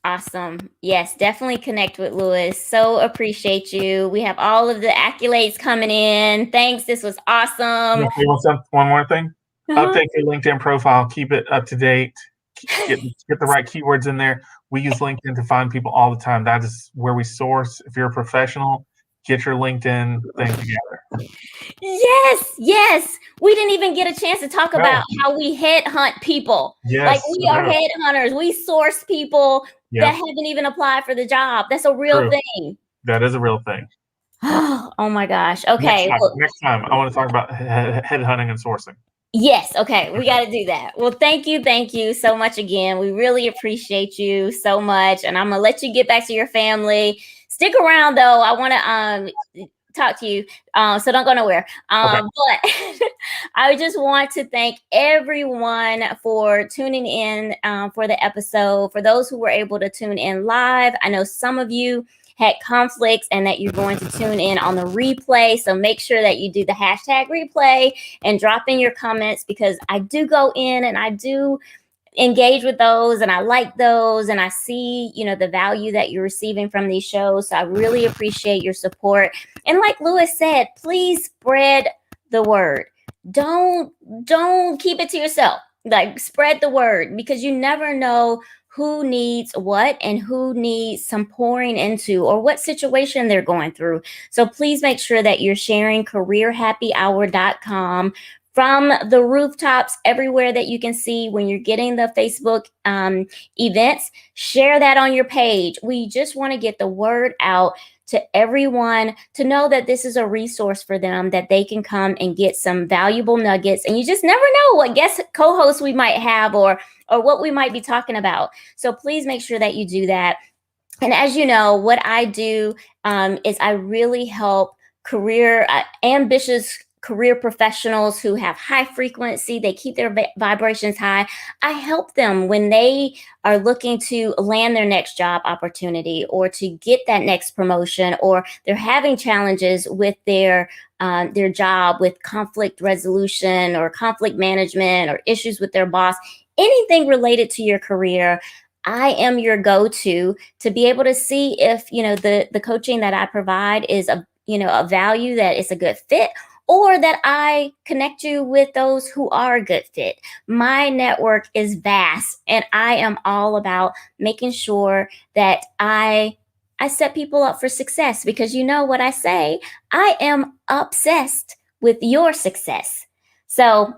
S1: Awesome. Yes, definitely connect with Lewis. So appreciate you. We have all of the accolades coming in. Thanks. This was awesome.
S2: One more thing. Update your LinkedIn profile. Keep it up to date. Get the right keywords in there. We use LinkedIn to find people all the time. That is where we source. If you're a professional, get your LinkedIn thing together.
S1: Yes. We didn't even get a chance to talk about how we headhunt people.
S2: Yes,
S1: we are headhunters. We source people that haven't even applied for the job. That's a real thing.
S2: That is a real thing.
S1: Oh my gosh. Okay.
S2: Next time I want to talk about headhunting and sourcing.
S1: Yes. Okay. We got to do that. Well, thank you so much again. We really appreciate you so much. And I'm going to let you get back to your family. Stick around though. I want to talk to you. So don't go nowhere.
S2: Okay.
S1: But I just want to thank everyone for tuning in for the episode. For those who were able to tune in live, I know some of you had conflicts and that you're going to tune in on the replay. So make sure that you do the hashtag replay and drop in your comments, because I do go in and I do engage with those and I like those, and I see, the value that you're receiving from these shows. So I really appreciate your support. And like Lewis said, please spread the word. Don't keep it to yourself. Like, spread the word, because you never know who needs what and who needs some pouring into, or what situation they're going through. So please make sure that you're sharing careerhappyhour.com from the rooftops everywhere that you can see when you're getting the Facebook events. Share that on your page. We just want to get the word out to everyone to know that this is a resource for them, that they can come and get some valuable nuggets. And you just never know what guest co-hosts we might have, or what we might be talking about. So please make sure that you do that. And as you know, what I do is I really help ambitious career professionals who have high frequency. They keep their vibrations high. I help them when they are looking to land their next job opportunity, or to get that next promotion, or they're having challenges with their job, with conflict resolution or conflict management, or issues with their boss. Anything related to your career, I am your go-to to be able to see if, the coaching that I provide is a value, that is a good fit, or that I connect you with those who are a good fit. My network is vast, and I am all about making sure that I set people up for success, because you know what I say, I am obsessed with your success. So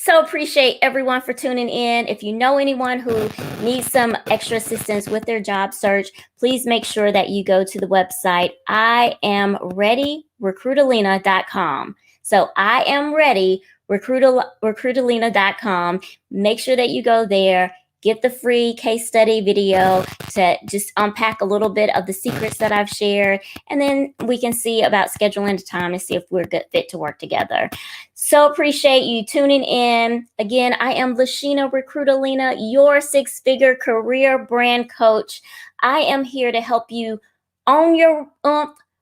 S1: appreciate everyone for tuning in. If you know anyone who needs some extra assistance with their job search, please make sure that you go to the website iamreadyrecruitalina.com. So I am ready, recruitalina.com. Make sure that you go there, get the free case study video to just unpack a little bit of the secrets that I've shared. And then we can see about scheduling a time to see if we're a good fit to work together. So appreciate you tuning in. Again, I am Lashina Recruitalina, your six-figure career brand coach. I am here to help you own your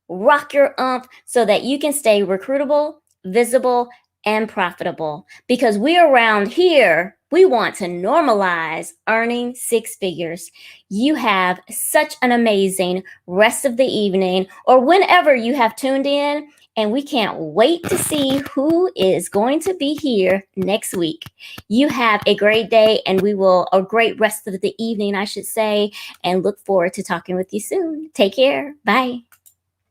S1: rock your so that you can stay recruitable, visible, and profitable. Because we around here, we want to normalize earning six figures. You have such an amazing rest of the evening, or whenever you have tuned in, and we can't wait to see who is going to be here next week. You have a great day, and a great rest of the evening, I should say, and look forward to talking with you soon. Take care. Bye.